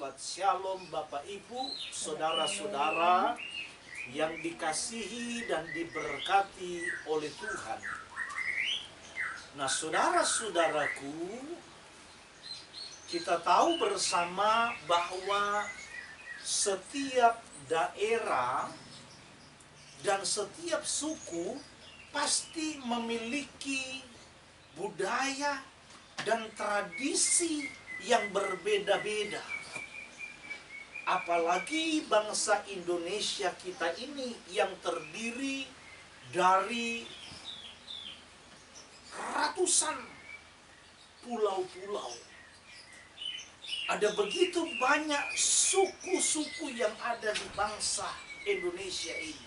Selamat Shalom Bapak Ibu, Saudara-saudara yang dikasihi dan diberkati oleh Tuhan. Nah, saudara-saudaraku, kita tahu bersama bahwa setiap daerah dan setiap suku pasti memiliki budaya dan tradisi yang berbeda-beda. Apalagi bangsa Indonesia kita ini yang terdiri dari ratusan pulau-pulau. Ada begitu banyak suku-suku yang ada di bangsa Indonesia ini.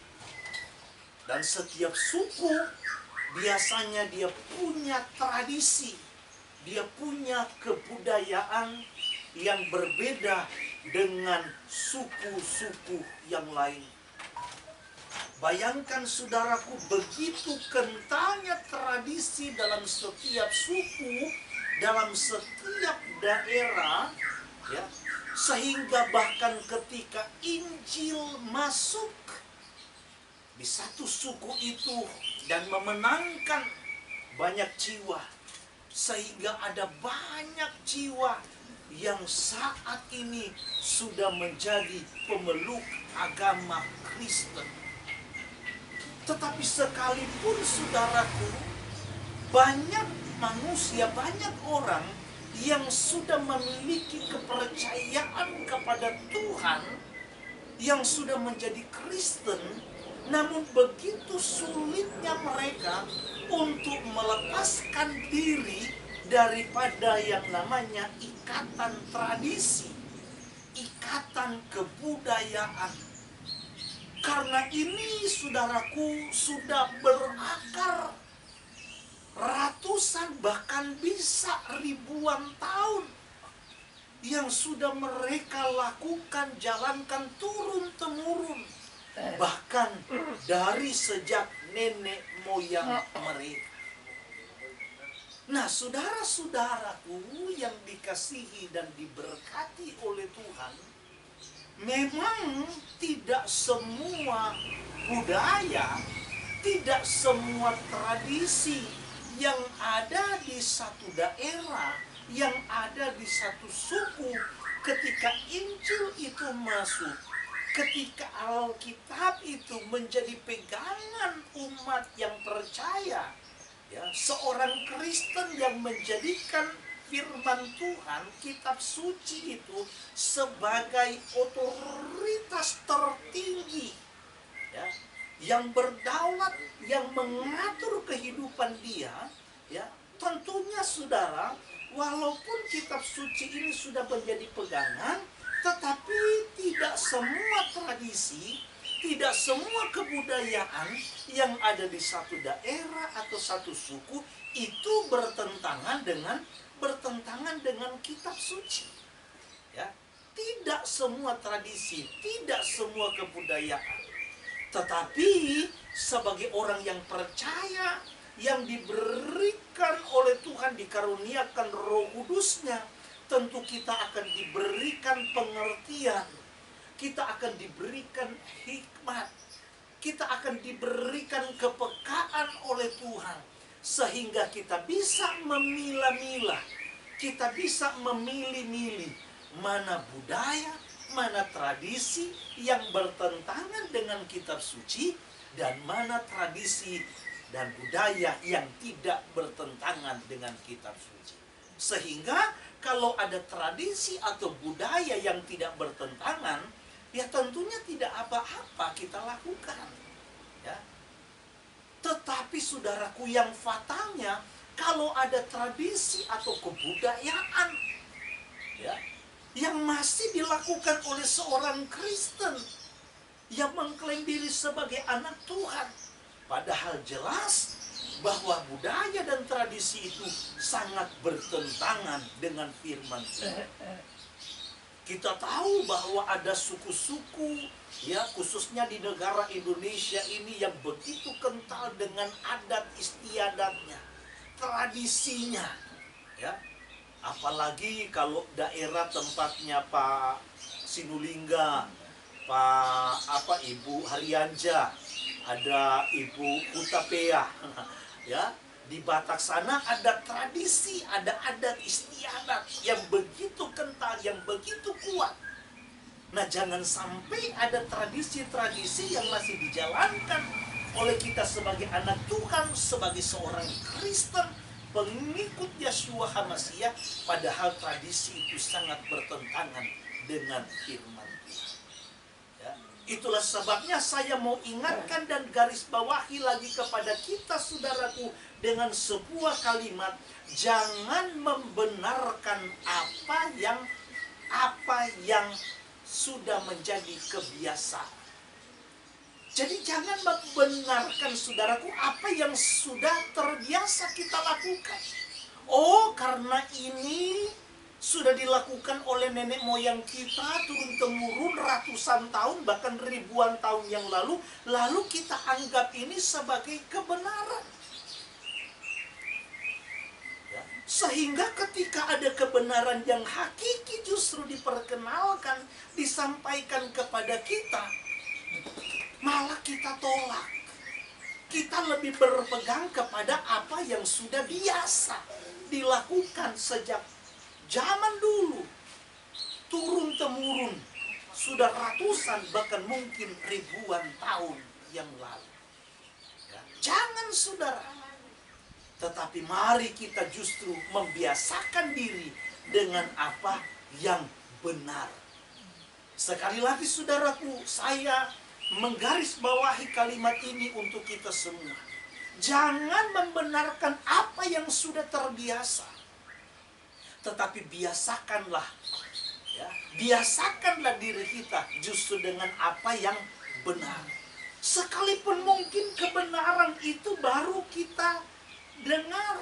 Dan setiap suku biasanya dia punya tradisi, dia punya kebudayaan yang berbeda dengan suku-suku yang lain. Bayangkan saudaraku, begitu kentalnya tradisi dalam setiap suku, dalam setiap daerah, ya, sehingga bahkan ketika Injil masuk di satu suku itu dan memenangkan banyak jiwa, sehingga ada banyak jiwa yang saat ini sudah menjadi pemeluk agama Kristen. Tetapi sekalipun saudaraku, banyak manusia, banyak orang yang sudah memiliki kepercayaan kepada Tuhan, yang sudah menjadi Kristen, namun begitu sulitnya mereka untuk melepaskan diri daripada yang namanya ikatan tradisi, ikatan kebudayaan. Karena ini, saudaraku, sudah berakar ratusan bahkan bisa ribuan tahun yang sudah mereka lakukan, jalankan turun-temurun, bahkan dari sejak nenek moyang mereka. Nah, saudara-saudaraku yang dikasihi dan diberkati oleh Tuhan, memang tidak semua budaya, tidak semua tradisi yang ada di satu daerah, yang ada di satu suku, ketika Injil itu masuk, ketika Alkitab itu menjadi pegangan umat yang percaya, ya, seorang Kristen yang menjadikan firman Tuhan, kitab suci itu sebagai otoritas tertinggi, ya, yang berdaulat, yang mengatur kehidupan dia, ya, tentunya saudara, walaupun kitab suci ini sudah menjadi pegangan, tetapi tidak semua tradisi, tidak semua kebudayaan yang ada di satu daerah atau satu suku itu bertentangan dengan kitab suci. Ya, tidak semua tradisi, tidak semua kebudayaan. Tetapi sebagai orang yang percaya, yang diberikan oleh Tuhan, dikaruniakan Roh Kudus-Nya, tentu kita akan diberikan pengertian, kita akan diberikan hikmat, kita akan diberikan kepekaan oleh Tuhan, sehingga kita bisa memilah-milah, kita bisa memilih-milih mana budaya, mana tradisi yang bertentangan dengan kitab suci, dan mana tradisi dan budaya yang tidak bertentangan dengan kitab suci. Sehingga kalau ada tradisi atau budaya yang tidak bertentangan, ya tentunya tidak apa-apa kita lakukan, ya. Tetapi saudaraku, yang fatalnya kalau ada tradisi atau kebudayaan, ya, yang masih dilakukan oleh seorang Kristen yang mengklaim diri sebagai anak Tuhan, padahal jelas bahwa budaya dan tradisi itu sangat bertentangan dengan firman Tuhan. Kita tahu bahwa ada suku-suku, ya, khususnya di negara Indonesia ini, yang begitu kental dengan adat istiadatnya, tradisinya, ya. Apalagi kalau daerah tempatnya Pak Sinulingga, Pak Ibu Haryanja, ada Ibu Hutapea, ya. Di Batak sana ada tradisi, ada adat istiadat yang begitu kental, yang begitu kuat. Nah, jangan sampai ada tradisi-tradisi yang masih dijalankan oleh kita sebagai anak Tuhan, sebagai seorang Kristen, pengikut Yeshua HaMasyiah, padahal tradisi itu sangat bertentangan dengan firman Tuhan. Ya, itulah sebabnya saya mau ingatkan dan garis bawahi lagi kepada kita, saudaraku, dengan sebuah kalimat, jangan membenarkan apa yang sudah menjadi kebiasaan. Jadi jangan membenarkan, saudaraku, apa yang sudah terbiasa kita lakukan. Oh, karena ini sudah dilakukan oleh nenek moyang kita turun-temurun ratusan tahun, bahkan ribuan tahun yang lalu kita anggap ini sebagai kebenaran. Sehingga ketika ada kebenaran yang hakiki justru diperkenalkan, disampaikan kepada kita, malah kita tolak. Kita lebih berpegang kepada apa yang sudah biasa dilakukan sejak zaman dulu, turun-temurun, sudah ratusan bahkan mungkin ribuan tahun yang lalu. Ya, jangan, saudara. Tetapi mari kita justru membiasakan diri dengan apa yang benar. Sekali lagi, saudaraku, saya menggarisbawahi kalimat ini untuk kita semua. Jangan membenarkan apa yang sudah terbiasa. Tetapi biasakanlah, ya, biasakanlah diri kita justru dengan apa yang benar. Sekalipun mungkin kebenaran itu baru kita dengar,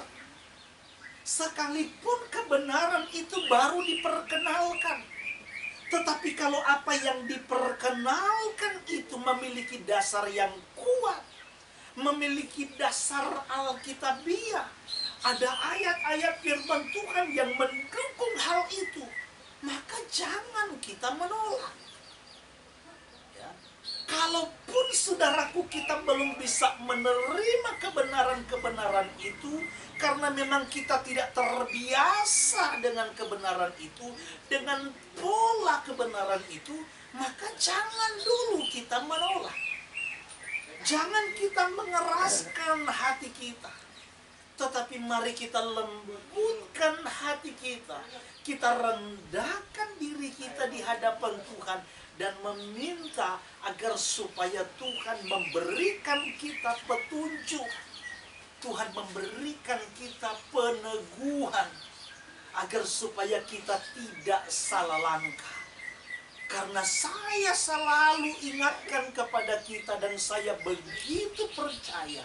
sekalipun kebenaran itu baru diperkenalkan, tetapi kalau apa yang diperkenalkan itu memiliki dasar yang kuat, memiliki dasar alkitabiah, ada ayat-ayat firman Tuhan yang mendukung hal itu, maka jangan kita menolak. Kalaupun, saudaraku, kita belum bisa menerima kebenaran-kebenaran itu, karena memang kita tidak terbiasa dengan kebenaran itu, dengan pola kebenaran itu, maka jangan dulu kita menolak. Jangan kita mengeraskan hati kita, tetapi mari kita lembutkan hati kita. Kita rendahkan diri kita di hadapan Tuhan dan meminta agar supaya Tuhan memberikan kita petunjuk, Tuhan memberikan kita peneguhan, agar supaya kita tidak salah langkah. Karena saya selalu ingatkan kepada kita, dan saya begitu percaya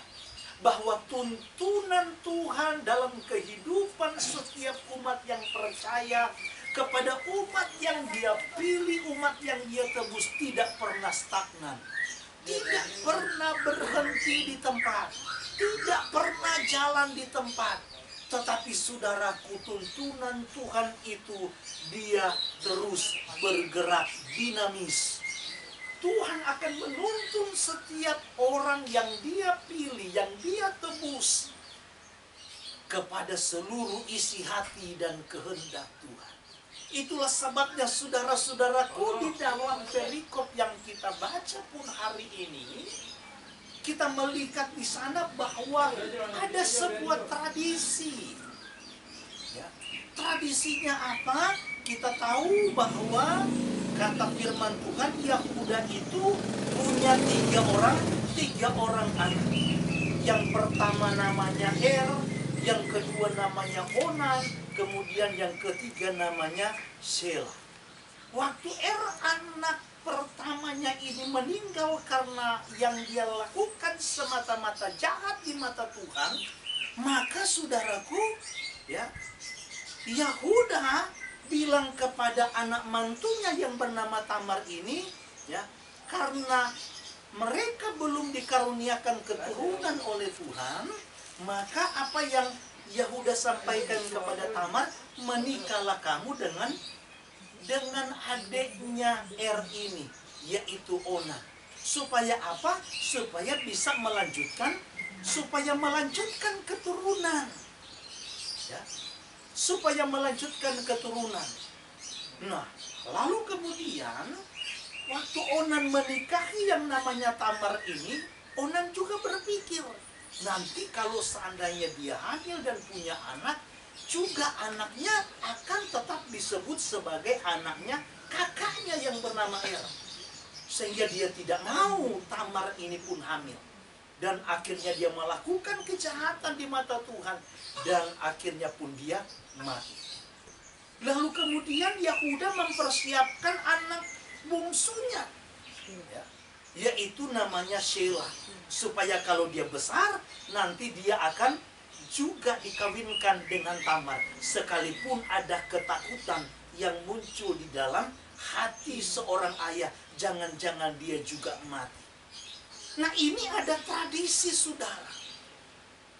bahwa tuntunan Tuhan dalam kehidupan setiap umat yang percaya kepada umat yang Dia pilih, umat yang Dia tebus, tidak pernah stagnan, tidak pernah berhenti di tempat, tidak pernah jalan di tempat. Tetapi, saudaraku, tuntunan Tuhan itu Dia terus bergerak dinamis. Tuhan akan menuntun setiap orang yang Dia pilih, yang Dia tebus, kepada seluruh isi hati dan kehendak Tuhan. Itulah sebabnya, saudara-saudaraku, di dalam perikop yang kita baca pun hari ini, kita melihat di sana bahwa ada sebuah tradisi. Ya, tradisinya apa? Kita tahu bahwa kata firman Tuhan, Yahuda itu punya tiga orang anak. Yang pertama namanya yang kedua namanya Onan, kemudian yang ketiga namanya Sela. Waktu anak pertamanya ini meninggal karena yang dia lakukan semata-mata jahat di mata Tuhan, maka, saudaraku, ya, Yahuda bilang kepada anak mantunya yang bernama Tamar ini, ya, karena mereka belum dikaruniakan keturunan oleh Tuhan, maka apa yang Yahuda sampaikan kepada Tamar, menikahlah kamu dengan adiknya ini, yaitu Onan. Supaya apa? Supaya bisa melanjutkan keturunan. Ya, supaya melanjutkan keturunan. Nah, lalu kemudian waktu Onan menikahi yang namanya Tamar ini, Onan juga berpikir, nanti kalau seandainya dia hamil dan punya anak, juga anaknya akan tetap disebut sebagai anaknya kakaknya yang bernama Er. Sehingga dia tidak mau Tamar ini pun hamil. Dan akhirnya dia melakukan kejahatan di mata Tuhan. Dan akhirnya pun dia mati. Lalu kemudian Yahuda mempersiapkan anak bungsunya, ya, yaitu namanya Shelah. Supaya kalau dia besar, nanti dia akan juga dikawinkan dengan Tamar. Sekalipun ada ketakutan yang muncul di dalam hati seorang ayah, jangan-jangan dia juga mati. Nah, ini ada tradisi, saudara.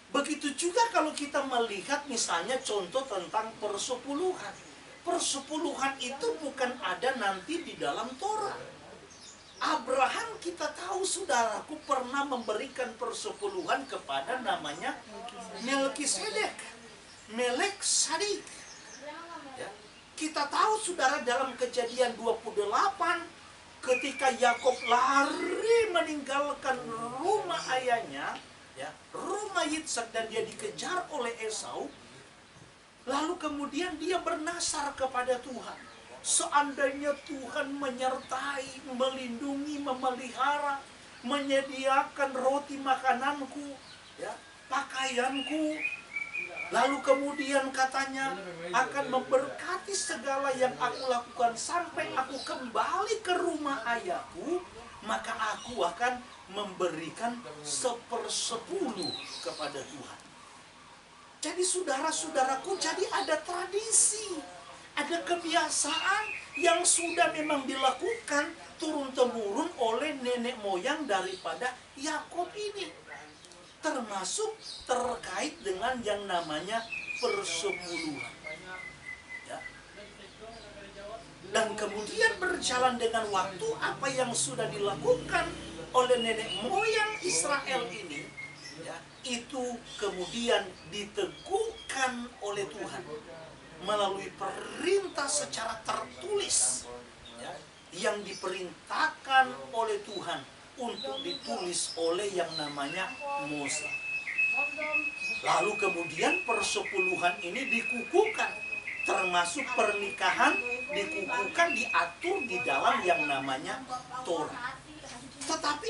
Begitu juga kalau kita melihat misalnya contoh tentang persepuluhan. Persepuluhan itu bukan ada nanti di dalam Torah. Abraham kita tahu, saudaraku, pernah memberikan persepuluhan kepada namanya Melkisedek. Melek Sadik. Ya. Kita tahu, saudara, dalam Kejadian 28, ketika Yakob lari meninggalkan rumah ayahnya, ya, rumah Yitzhak, dan dia dikejar oleh Esau. Lalu kemudian dia bernasar kepada Tuhan. Seandainya Tuhan menyertai, melindungi, memelihara, menyediakan roti makananku, ya, pakaianku, lalu kemudian katanya akan memberkati segala yang aku lakukan sampai aku kembali ke rumah ayahku, maka aku akan memberikan 1/10 kepada Tuhan. Jadi saudara-saudaraku, jadi ada tradisi, ada kebiasaan yang sudah memang dilakukan turun-temurun oleh nenek moyang daripada Yakob ini. Termasuk terkait dengan yang namanya persepuluhan. Ya. Dan kemudian berjalan dengan waktu, apa yang sudah dilakukan oleh nenek moyang Israel ini, ya, itu kemudian diteguhkan oleh Tuhan melalui perintah secara tertulis, ya, yang diperintahkan oleh Tuhan untuk ditulis oleh yang namanya Musa. Lalu kemudian persepuluhan ini dikukuhkan, termasuk pernikahan dikukuhkan, diatur di dalam yang namanya Torah. Tetapi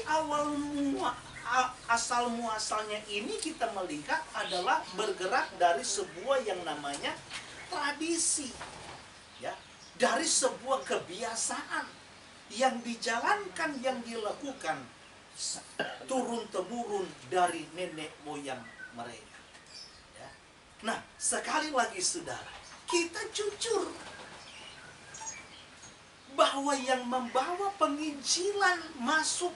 asal muasalnya ini kita melihat adalah bergerak dari sebuah yang namanya tradisi, ya, dari sebuah kebiasaan yang dijalankan, yang dilakukan turun-temurun dari nenek moyang mereka. Ya. Nah, sekali lagi saudara, kita jujur bahwa yang membawa penginjilan masuk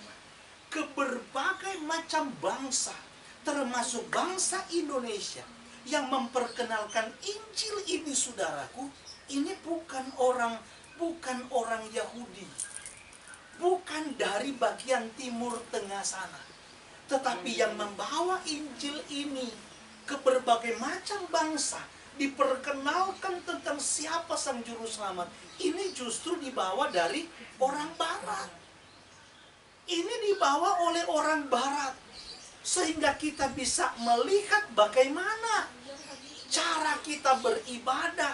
ke berbagai macam bangsa, termasuk bangsa Indonesia, yang memperkenalkan Injil ini, saudaraku, ini bukan orang Yahudi, bukan dari bagian timur tengah sana, tetapi yang membawa Injil ini ke berbagai macam bangsa, diperkenalkan tentang siapa Sang Juru Selamat, ini justru dibawa dari orang Barat. Ini dibawa oleh orang Barat, sehingga kita bisa melihat bagaimana cara kita beribadah,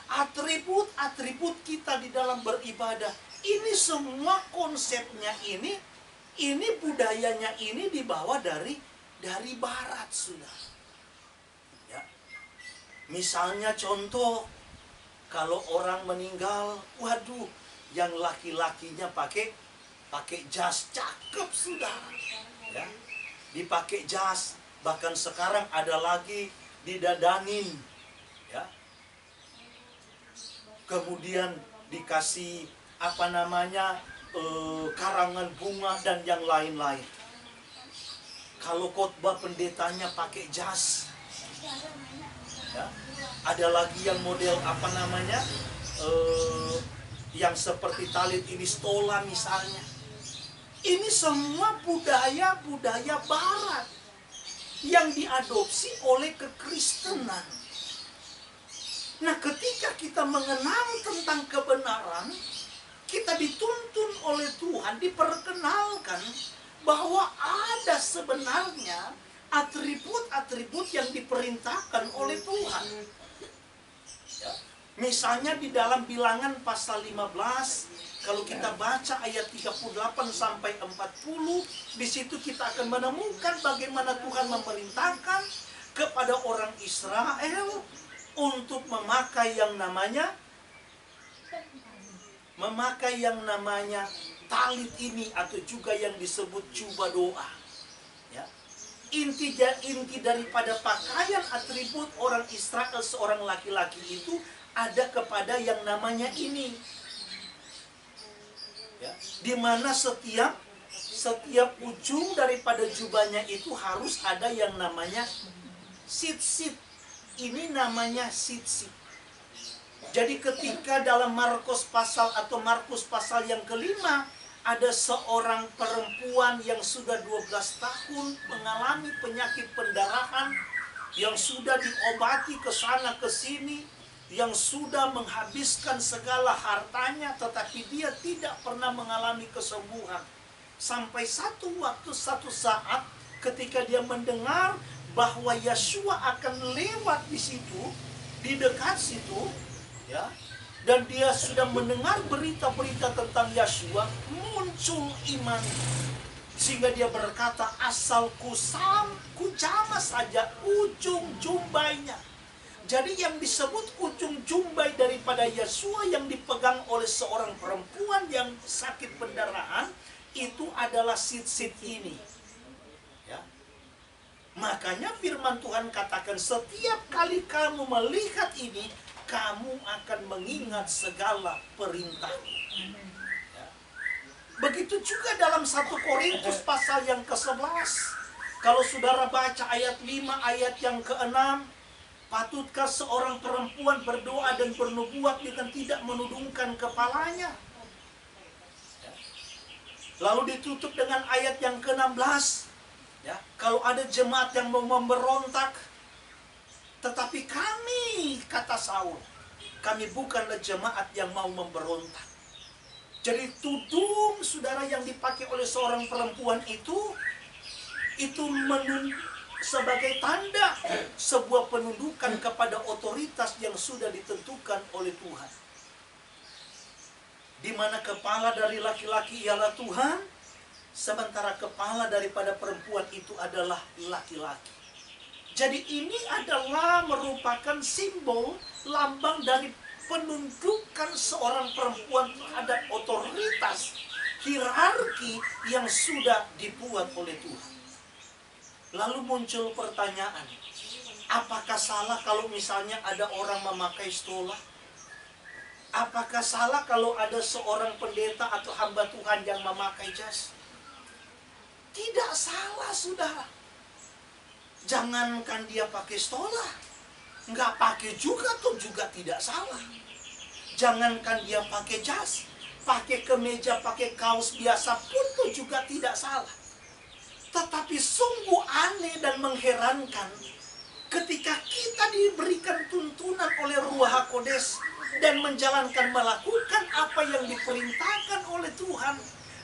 atribut-atribut kita di dalam beribadah. Ini semua konsepnya ini budayanya ini dibawa dari Barat, sudah. Ya. Misalnya contoh, kalau orang meninggal, waduh, yang laki-lakinya pakai jas, cakep, sudah. Ya. Dipakai jas, bahkan sekarang ada lagi didadanin, ya. Kemudian dikasih karangan bunga dan yang lain-lain. Kalau khotbah pendetanya pakai jas, Ya. Ada lagi yang model apa namanya, yang seperti talit ini stola misalnya. Ini semua budaya-budaya Barat yang diadopsi oleh kekristenan. Nah, ketika kita mengenal tentang kebenaran, kita dituntun oleh Tuhan, diperkenalkan bahwa ada sebenarnya atribut-atribut yang diperintahkan oleh Tuhan. Ya. Misalnya di dalam Bilangan pasal 15, kalau kita baca ayat 38 sampai 40, di situ kita akan menemukan bagaimana Tuhan memerintahkan kepada orang Israel untuk memakai yang namanya talit ini, atau juga yang disebut jubah doa. Ya. Inti daripada pakaian atribut orang Israel seorang laki-laki itu ada kepada yang namanya ini. Ya, di mana setiap ujung daripada jubahnya itu harus ada yang namanya sitsit. Ini namanya sitsit. Jadi ketika dalam Markus pasal yang kelima, ada seorang perempuan yang sudah 12 tahun mengalami penyakit pendarahan, yang sudah diobati ke sana ke sini, yang sudah menghabiskan segala hartanya, tetapi dia tidak pernah mengalami kesembuhan. Sampai satu saat ketika dia mendengar bahwa Yeshua akan lewat di situ, di dekat situ, ya, dan dia sudah mendengar berita-berita tentang Yeshua, muncul iman. Sehingga dia berkata, asal ku jamah saja ujung jumbainya. Jadi yang disebut ujung jumbai daripada Yeshua yang dipegang oleh seorang perempuan yang sakit pendarahan, itu adalah sitsit ini. Ya. Makanya firman Tuhan katakan, setiap kali kamu melihat ini, kamu akan mengingat segala perintahku. Ya. Begitu juga dalam 1 Korintus pasal yang ke-11. Kalau saudara baca ayat 5, ayat yang ke-6, patutkah seorang perempuan berdoa dan bernubuat dengan tidak menudungkan kepalanya? Lalu ditutup dengan ayat yang ke-16. Ya, kalau ada jemaat yang mau memberontak, tetapi kami, kata Saul, kami bukanlah jemaat yang mau memberontak. Jadi tudung saudara yang dipakai oleh seorang perempuan itu sebagai tanda sebuah penundukan kepada otoritas yang sudah ditentukan oleh Tuhan. Di mana kepala dari laki-laki ialah Tuhan, sementara kepala daripada perempuan itu adalah laki-laki. Jadi ini adalah merupakan simbol, lambang dari penundukan seorang perempuan terhadap otoritas hierarki yang sudah dibuat oleh Tuhan. Lalu muncul pertanyaan, apakah salah kalau misalnya ada orang memakai stola? Apakah salah kalau ada seorang pendeta atau hamba Tuhan yang memakai jas? Tidak salah, saudara. Jangankan dia pakai stola, nggak pakai juga tuh juga tidak salah. Jangankan dia pakai jas, pakai kemeja, pakai kaos biasa pun tuh juga tidak salah. Tetapi sungguh aneh dan mengherankan ketika kita diberikan tuntunan oleh Ruach HaKodes dan melakukan apa yang diperintahkan oleh Tuhan,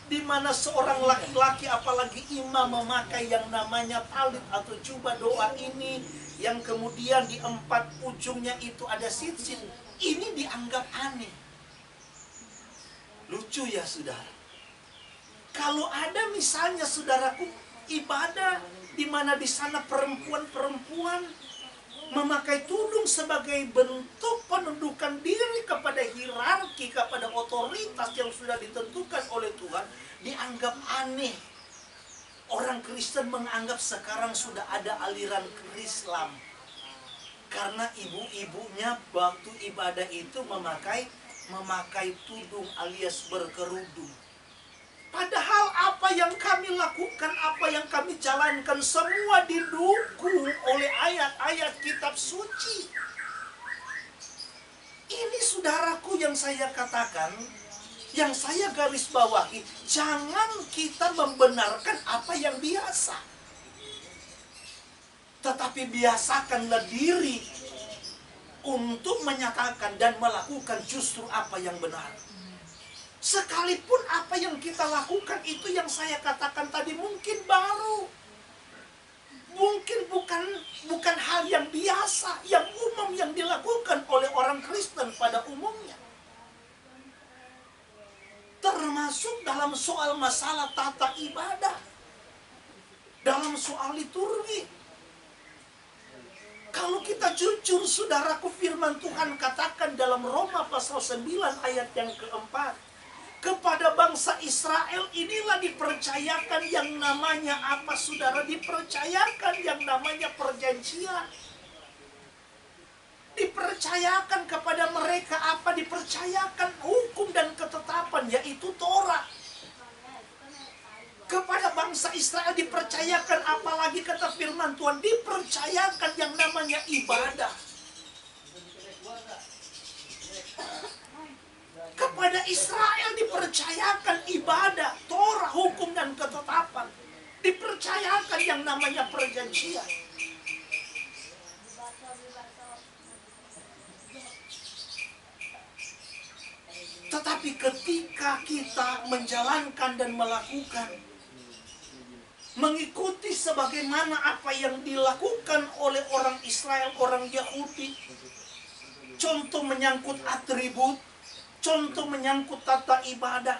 di mana seorang laki-laki apalagi imam memakai yang namanya talit atau jubah doa ini, yang kemudian di 4 ujungnya itu ada sitsit, ini dianggap aneh. Lucu ya saudara. Kalau ada misalnya saudaraku ibadah di mana di sana perempuan-perempuan memakai tudung sebagai bentuk penundukan diri kepada hierarki, kepada otoritas yang sudah ditentukan oleh Tuhan, dianggap aneh. Orang Kristen menganggap sekarang sudah ada aliran Islam karena ibu-ibunya waktu ibadah itu memakai tudung alias berkerudung. Padahal apa yang kami lakukan, apa yang kami jalankan, semua didukung oleh ayat-ayat kitab suci. Ini saudaraku yang saya katakan, yang saya garis bawahi, jangan kita membenarkan apa yang biasa. Tetapi biasakanlah diri untuk menyatakan dan melakukan justru apa yang benar. Sekalipun apa yang kita lakukan itu yang saya katakan tadi mungkin baru. Mungkin bukan hal yang biasa, yang umum yang dilakukan oleh orang Kristen pada umumnya. Termasuk dalam soal masalah tata ibadah. Dalam soal liturgi. Kalau kita jujur, saudaraku, firman Tuhan katakan dalam Roma pasal 9 ayat yang keempat. Kepada bangsa Israel inilah dipercayakan yang namanya apa, saudara? Dipercayakan yang namanya perjanjian. Dipercayakan kepada mereka apa? Dipercayakan hukum dan ketetapan, yaitu Torah. Kepada bangsa Israel dipercayakan apalagi, kata firman Tuhan, dipercayakan yang namanya ibadah. Kepada Israel dipercayakan ibadah, Torah, hukum dan ketetapan. Dipercayakan yang namanya perjanjian. Tetapi ketika kita menjalankan dan melakukan, mengikuti sebagaimana apa yang dilakukan oleh orang Israel, orang Yahudi, contoh menyangkut atribut, contoh menyangkut tata ibadah,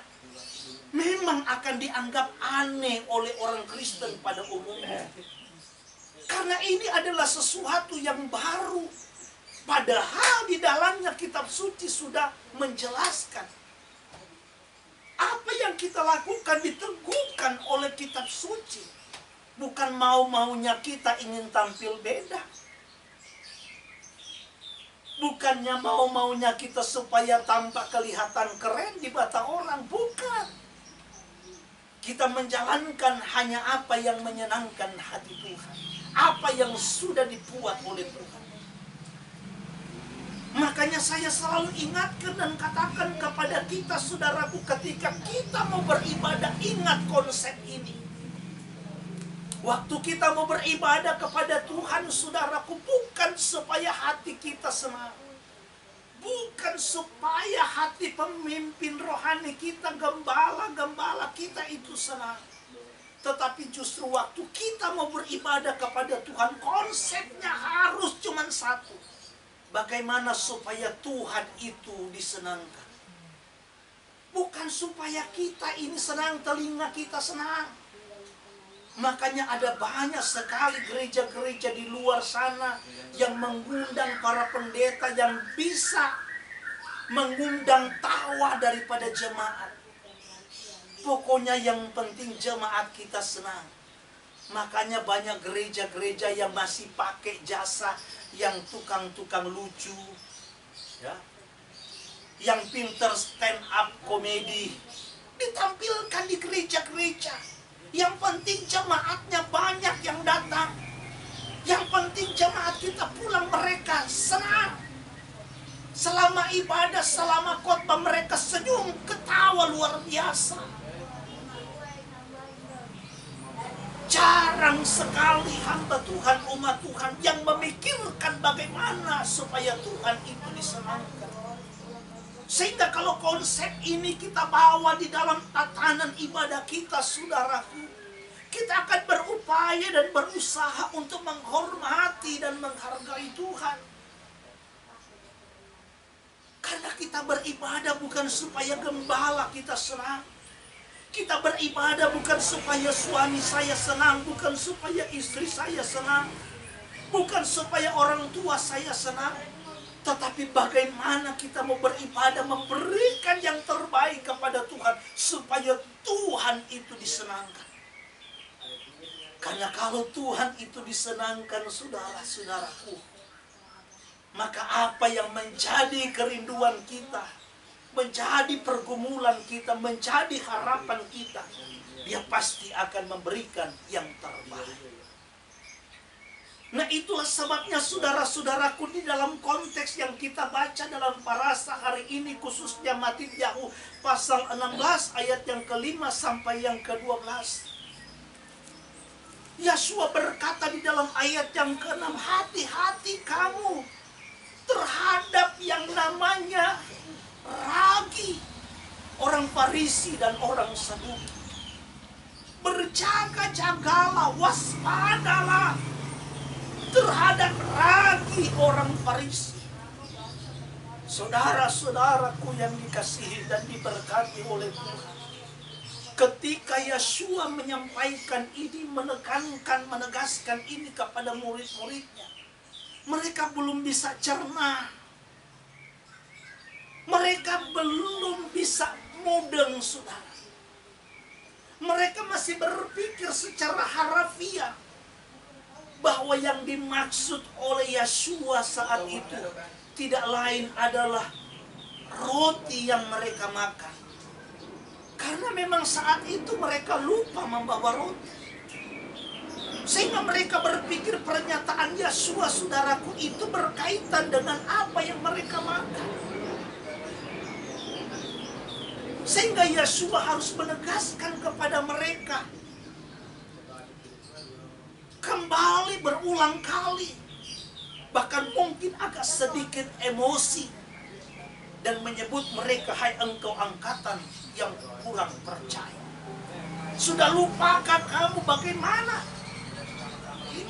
memang akan dianggap aneh oleh orang Kristen pada umumnya. Karena ini adalah sesuatu yang baru. Padahal di dalamnya kitab suci sudah menjelaskan. Apa yang kita lakukan diteguhkan oleh kitab suci. Bukan mau-maunya kita ingin tampil beda. Bukannya mau-maunya kita supaya tampak kelihatan keren di mata orang. Bukan. Kita menjalankan hanya apa yang menyenangkan hati Tuhan. Apa yang sudah dibuat oleh Tuhan. Makanya saya selalu ingatkan dan katakan kepada kita, saudaraku, ketika kita mau beribadah, ingat konsep ini. Waktu kita mau beribadah kepada Tuhan, saudaraku, bukan supaya hati kita senang. Bukan supaya hati pemimpin rohani kita, gembala-gembala kita itu senang. Tetapi justru waktu kita mau beribadah kepada Tuhan, konsepnya harus cuma satu. Bagaimana supaya Tuhan itu disenangkan. Bukan supaya kita ini senang, telinga kita senang. Makanya ada banyak sekali gereja-gereja di luar sana yang mengundang para pendeta yang bisa mengundang tawa daripada jemaat. Pokoknya yang penting jemaat kita senang. Makanya banyak gereja-gereja yang masih pakai jasa yang tukang-tukang lucu, ya, yang pinter stand up komedi, ditampilkan di gereja-gereja. Yang penting jemaatnya banyak yang datang. Yang penting jemaat kita pulang mereka senang. Selama ibadah, selama khotbah mereka senyum, ketawa luar biasa. Jarang sekali hamba Tuhan, umat Tuhan yang memikirkan bagaimana supaya Tuhan itu disenangkan. Sehingga kalau konsep ini kita bawa di dalam tatanan ibadah kita, saudaraku, kita akan berupaya dan berusaha untuk menghormati dan menghargai Tuhan. Karena kita beribadah bukan supaya gembala kita senang. Kita beribadah bukan supaya suami saya senang, bukan supaya istri saya senang, bukan supaya orang tua saya senang. Tetapi bagaimana kita mau beribadah, memberikan yang terbaik kepada Tuhan, supaya Tuhan itu disenangkan. Karena kalau Tuhan itu disenangkan, saudara-saudaraku, maka apa yang menjadi kerinduan kita, menjadi pergumulan kita, menjadi harapan kita, Dia pasti akan memberikan yang terbaik. Nah, itulah sebabnya saudara-saudaraku, di dalam konteks yang kita baca dalam parasa hari ini, khususnya Matthieu pasal 16 ayat yang ke-5 sampai yang ke-12. Yesua berkata di dalam ayat yang ke-6, hati-hati kamu terhadap yang namanya ragi, orang Farisi dan orang Saduki. Berjaga-jagalah, waspadalah terhadap ragi orang Farisi. Saudara-saudaraku yang dikasihi dan diberkati oleh Tuhan, ketika Yesua menyampaikan ini, menegaskan ini kepada murid-muridnya, mereka belum bisa cerna. Mereka belum bisa mudeng, saudara. Mereka masih berpikir secara harafiah bahwa yang dimaksud oleh Yesua saat itu tidak lain adalah roti yang mereka makan. Karena memang saat itu mereka lupa membawa roti. Sehingga mereka berpikir pernyataan Yesua, saudaraku, itu berkaitan dengan apa yang mereka makan. Sehingga Yesua harus menegaskan kepada mereka, kembali berulang kali, bahkan mungkin agak sedikit emosi, dan menyebut mereka, hai engkau angkatan yang kurang percaya. Sudah lupakah kamu bagaimana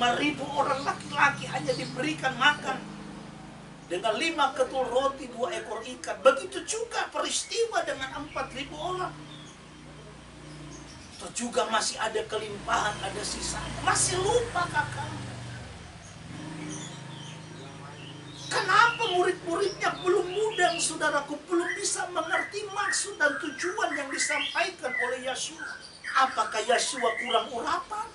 5.000 orang laki-laki hanya diberikan makan dengan 5 ketul roti, 2 ekor ikan. Begitu juga peristiwa dengan 4.000 orang. Atau juga masih ada kelimpahan, ada sisa. Masih lupa kakak. Kenapa murid-muridnya belum mudeng, saudaraku, belum bisa mengerti maksud dan tujuan yang disampaikan oleh Yesua? Apakah Yesua kurang urapan?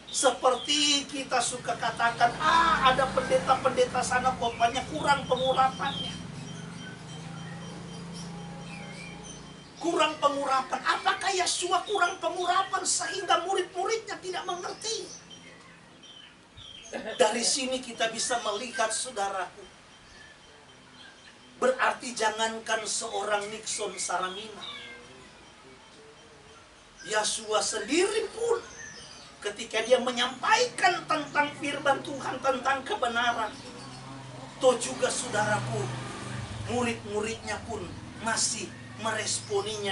Seperti kita suka katakan, ada pendeta-pendeta sana pokoknya kurang pengurapannya. Kurang pengurapan. Apakah Yesua kurang pengurapan sehingga murid-muridnya tidak mengerti? Dari sini kita bisa melihat, saudaraku, berarti jangankan seorang Nixon Saramina, Yesua sendiri pun ketika dia menyampaikan tentang firman Tuhan, tentang kebenaran, toh juga, saudaraku, murid-muridnya pun masih meresponinya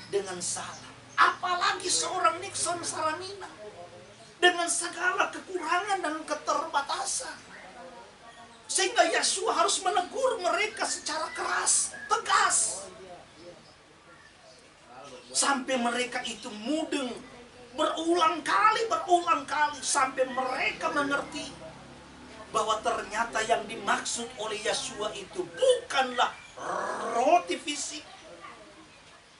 dengan salah. Apalagi seorang Nixon Saramina dengan segala kekurangan dan keterbatasan. Sehingga Yesua harus menegur mereka secara keras, tegas. Sampai mereka itu mudeng berulang kali, sampai mereka mengerti bahwa ternyata yang dimaksud oleh Yesua itu bukanlah roti fisik,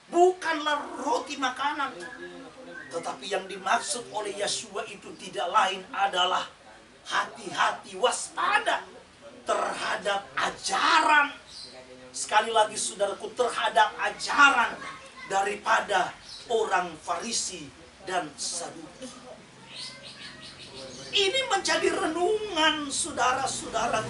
bukanlah roti makanan, tetapi yang dimaksud oleh Yesua itu tidak lain adalah hati-hati, waspada terhadap ajaran. Sekali lagi, saudaraku, terhadap ajaran daripada orang Farisi dan Saduki. Ini menjadi renungan, saudara-saudara,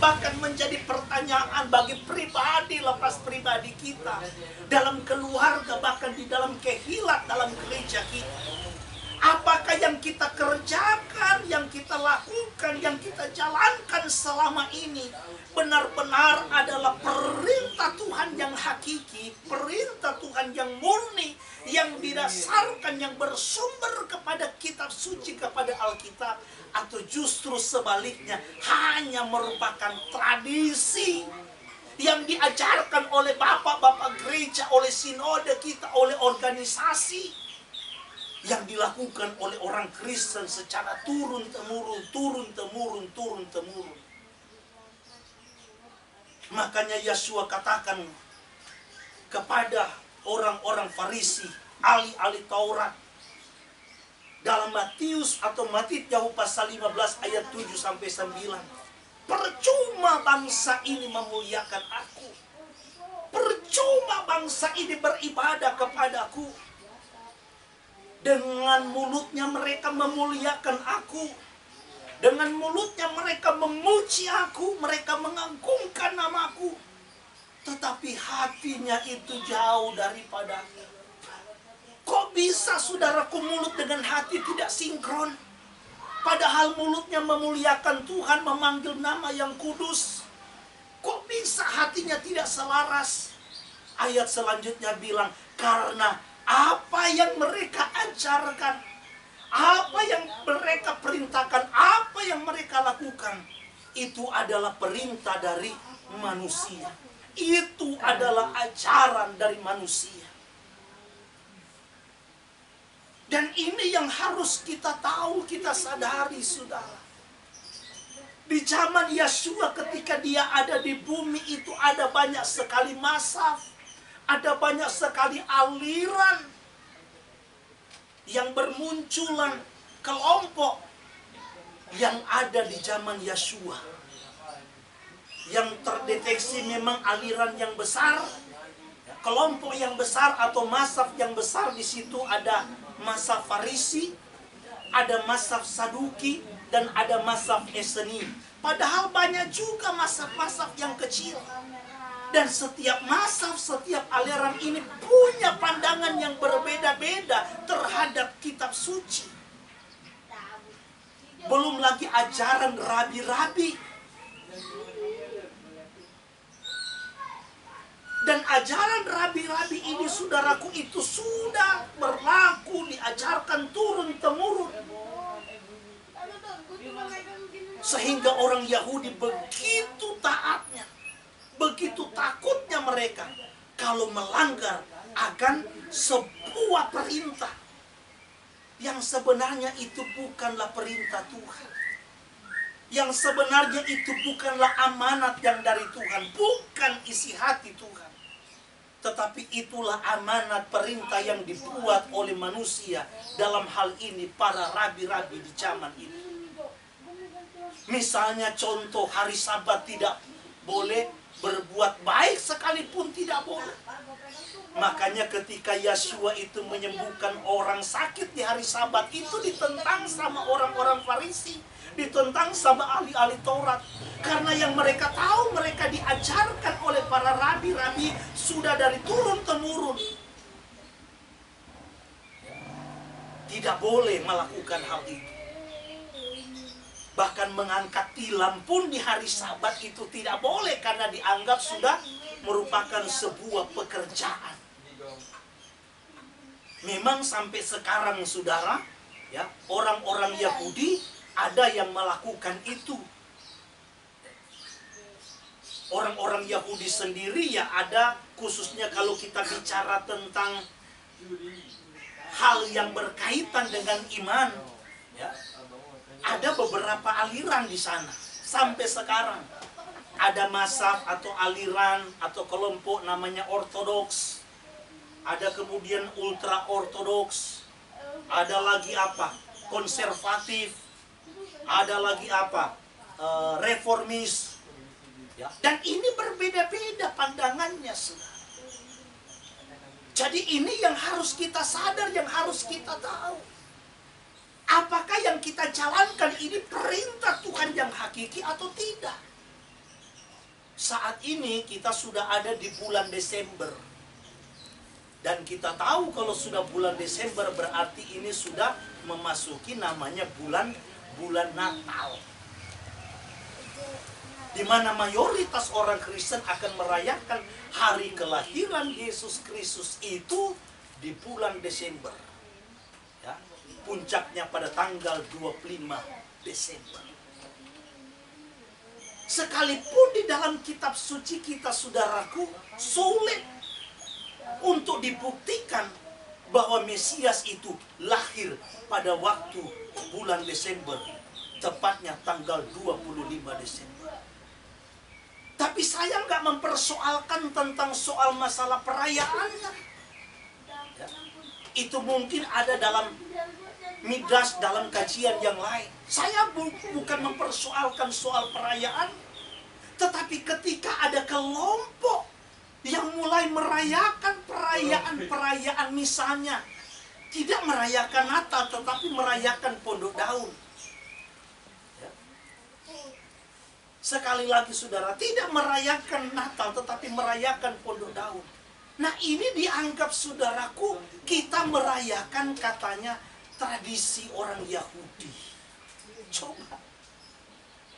bahkan menjadi pertanyaan bagi pribadi lepas pribadi kita, dalam keluarga, bahkan di dalam kehilat, dalam gereja kita. Apakah yang kita kerjakan, yang kita lakukan, yang kita jalankan selama ini benar-benar adalah perintah Tuhan yang hakiki, perintah Tuhan yang murni, yang didasarkan, yang bersumber kepada kitab suci, kepada Alkitab, atau justru sebaliknya hanya merupakan tradisi yang diajarkan oleh bapak-bapak gereja, oleh sinode kita, oleh organisasi, yang dilakukan oleh orang Kristen secara turun-temurun. Makanya Yesua katakan kepada orang-orang Farisi, ahli-ahli Taurat, dalam Matius atau Matthieu pasal 15 ayat 7-9. Percuma bangsa ini memuliakan aku. Percuma bangsa ini beribadah kepadaku. Dengan mulutnya mereka memuliakan aku. Dengan mulutnya mereka memuji aku. Mereka mengagungkan namaku. Tetapi hatinya itu jauh daripadaku. Kok bisa saudaraku mulut dengan hati tidak sinkron? Padahal mulutnya memuliakan Tuhan, memanggil nama yang kudus. Kok bisa hatinya tidak selaras? Ayat selanjutnya bilang, karena apa yang mereka ajarkan, apa yang mereka perintahkan, apa yang mereka lakukan, itu adalah perintah dari manusia. Itu adalah ajaran dari manusia. Dan ini yang harus kita tahu, kita sadari, saudara. Di zaman Yeshua ketika dia ada di bumi itu ada banyak sekali mazhab, ada banyak sekali aliran yang bermunculan, kelompok yang ada di zaman Yeshua. Yang terdeteksi memang aliran yang besar, kelompok yang besar atau mazhab yang besar. Di situ ada mazhab Farisi, ada mazhab Saduki, dan ada mazhab Eseni. Padahal banyak juga mazhab-mazhab yang kecil. Dan setiap mazhab, setiap aliran ini punya pandangan yang berbeda-beda terhadap kitab suci. Belum lagi ajaran rabi-rabi. Dan ajaran rabi-rabi ini, saudaraku, itu sudah berlaku, diajarkan turun-temurun. Sehingga orang Yahudi begitu taatnya, begitu takutnya mereka kalau melanggar akan sebuah perintah yang sebenarnya itu bukanlah perintah Tuhan. Yang sebenarnya itu bukanlah amanat yang dari Tuhan, bukan isi hati Tuhan. Tetapi itulah amanat perintah yang dibuat oleh manusia. Dalam hal ini para rabi-rabi di zaman ini. Misalnya contoh hari Sabat tidak boleh berbuat baik sekalipun tidak boleh. Makanya ketika Yeshua itu menyembuhkan orang sakit di hari Sabat itu ditentang sama orang-orang Farisi, ditentang sama ahli-ahli Taurat. Karena yang mereka tahu, mereka diajarkan oleh para rabi-rabi sudah dari turun-temurun. Tidak boleh melakukan hal itu. Bahkan mengangkat tilam pun di hari Sabat itu tidak boleh, karena dianggap sudah merupakan sebuah pekerjaan. Memang sampai sekarang, saudara, ya, orang-orang Yahudi ada yang melakukan itu. Orang-orang Yahudi sendiri ya ada, khususnya kalau kita bicara tentang hal yang berkaitan dengan iman, ya, ada beberapa aliran di sana sampai sekarang. Ada mazhab atau aliran atau kelompok namanya Ortodoks. Ada kemudian ultra ortodoks. Ada lagi apa? Konservatif. Ada lagi apa? Reformis. Ya. Dan ini berbeda-beda pandangannya, saudara. Jadi ini yang harus kita sadar, yang harus kita tahu. Apakah yang kita jalankan ini perintah Tuhan yang hakiki atau tidak? Saat ini kita sudah ada di bulan Desember. Dan kita tahu kalau sudah bulan Desember berarti ini sudah memasuki namanya bulan Natal. Di mana mayoritas orang Kristen akan merayakan hari kelahiran Yesus Kristus itu di bulan Desember. Ya, puncaknya pada tanggal 25 Desember. Sekalipun di dalam kitab suci kita, saudaraku, sulit untuk dibuktikan bahwa Mesias itu lahir pada waktu bulan Desember, tepatnya tanggal 25 Desember. Tapi saya nggak mempersoalkan tentang soal masalah perayaannya. Ya. Itu mungkin ada dalam Midrash dalam kajian yang lain. Saya bukan mempersoalkan soal perayaan, tetapi ketika ada kelompok yang mulai merayakan perayaan-perayaan, misalnya tidak merayakan Natal tetapi merayakan Pondok Daun. Sekali lagi saudara, tidak merayakan Natal tetapi merayakan Pondok Daun. Nah, ini dianggap saudaraku, kita merayakan katanya tradisi orang Yahudi. Coba.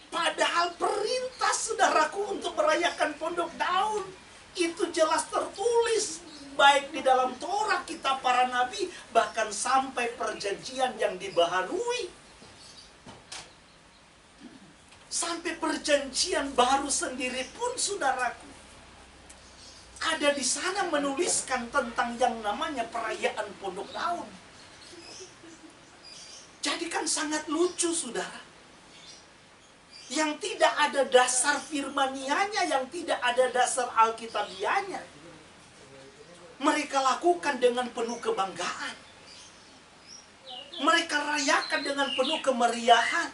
Padahal perintah saudaraku untuk merayakan Pondok Daun itu jelas tertulis baik di dalam Torah, kitab para nabi, bahkan sampai perjanjian yang dibaharui. Sampai perjanjian baru sendiri pun saudaraku, ada di sana menuliskan tentang yang namanya perayaan Pondok Daun. Jadi kan sangat lucu saudara, yang tidak ada dasar firmanianya, yang tidak ada dasar alkitabianya, mereka lakukan dengan penuh kebanggaan. Mereka rayakan dengan penuh kemeriahan.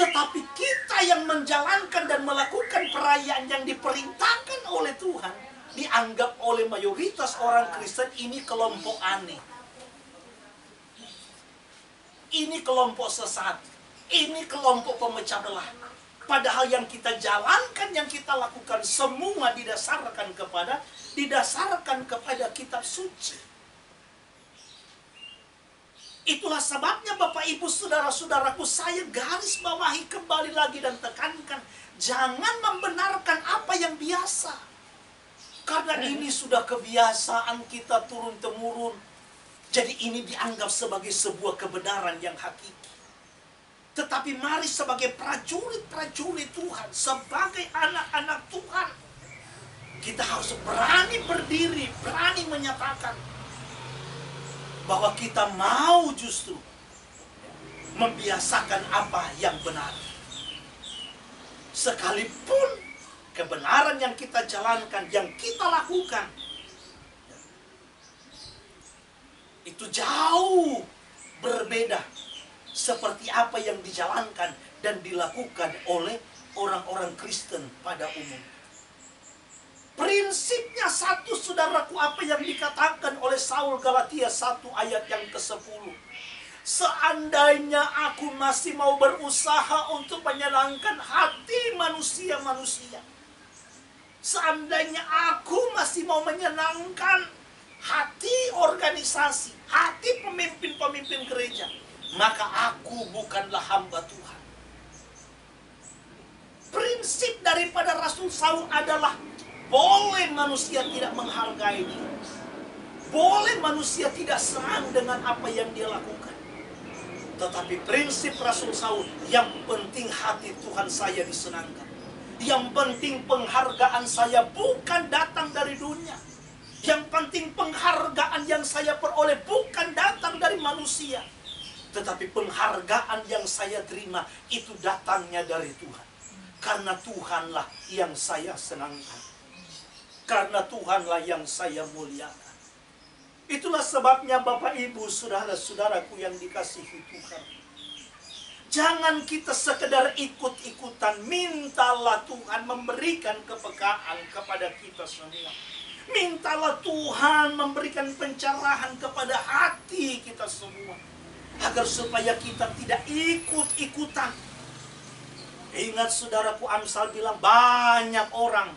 Tetapi kita yang menjalankan dan melakukan perayaan yang diperintahkan oleh Tuhan, dianggap oleh mayoritas orang Kristen ini kelompok aneh. Ini kelompok sesat. Ini kelompok pemecah belah. Padahal yang kita jalankan, yang kita lakukan semua didasarkan kepada kitab suci. Itulah sebabnya Bapak Ibu saudara-saudaraku, saya garis bawahi kembali lagi dan tekankan, jangan membenarkan apa yang biasa. Karena ini sudah kebiasaan kita turun-temurun. Jadi ini dianggap sebagai sebuah kebenaran yang hakiki. Tetapi mari sebagai prajurit-prajurit Tuhan, sebagai anak-anak Tuhan, kita harus berani berdiri, berani menyatakan bahwa kita mau justru membiasakan apa yang benar. Sekalipun kebenaran yang kita jalankan, yang kita lakukan, itu jauh berbeda seperti apa yang dijalankan dan dilakukan oleh orang-orang Kristen pada umum. Prinsipnya satu saudaraku, apa yang dikatakan oleh Saul, Galatia 1 ayat yang ke-10. Seandainya aku masih mau berusaha untuk menyenangkan hati manusia-manusia, seandainya aku masih mau menyenangkan hati organisasi, hati pemimpin-pemimpin gereja, maka aku bukanlah hamba Tuhan. Prinsip daripada Rasul Saul adalah, boleh manusia tidak menghargai dia, boleh manusia tidak senang dengan apa yang dia lakukan, tetapi prinsip Rasul Saul, yang penting hati Tuhan saya disenangkan. Yang penting penghargaan saya bukan datang dari dunia. Yang penting penghargaan yang saya peroleh bukan datang dari manusia, tetapi penghargaan yang saya terima itu datangnya dari Tuhan. Karena Tuhanlah yang saya senangkan. Karena Tuhanlah yang saya muliakan. Itulah sebabnya Bapak Ibu, saudara-saudaraku yang dikasihi Tuhan, jangan kita sekedar ikut-ikutan. Mintalah Tuhan memberikan kepekaan kepada kita semua. Mintalah Tuhan memberikan pencerahan kepada hati kita semua, agar supaya kita tidak ikut-ikutan. Ingat saudaraku, Amsal bilang banyak orang